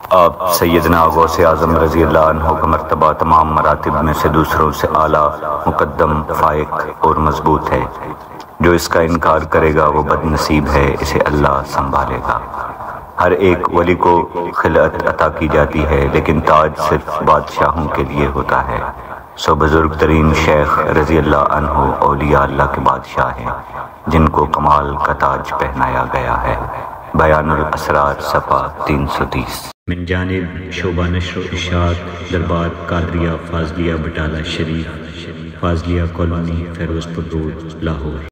آپ سیدنا غوث اعظم رضی اللہ عنہ کا مرتبہ تمام مراتب میں سے دوسروں سے اعلیٰ، مقدم، فائق اور مضبوط ہے۔ جو اس کا انکار کرے گا وہ بد نصیب ہے، اسے اللہ سنبھالے گا۔ ہر ایک ولی کو خلعت عطا کی جاتی ہے، لیکن تاج صرف بادشاہوں کے لیے ہوتا ہے۔ سو بزرگ ترین شیخ رضی اللہ عنہ اولیاء اللہ کے بادشاہ ہیں، جن کو کمال کا تاج پہنایا گیا ہے۔ بیان الاسرار صفحہ 330۔ من جانب شعبہ نشر و اشاعت دربار قادریہ فاضلیہ بٹالہ شریف، فاضلیہ کالونی، فیروز پور روڈ، لاہور۔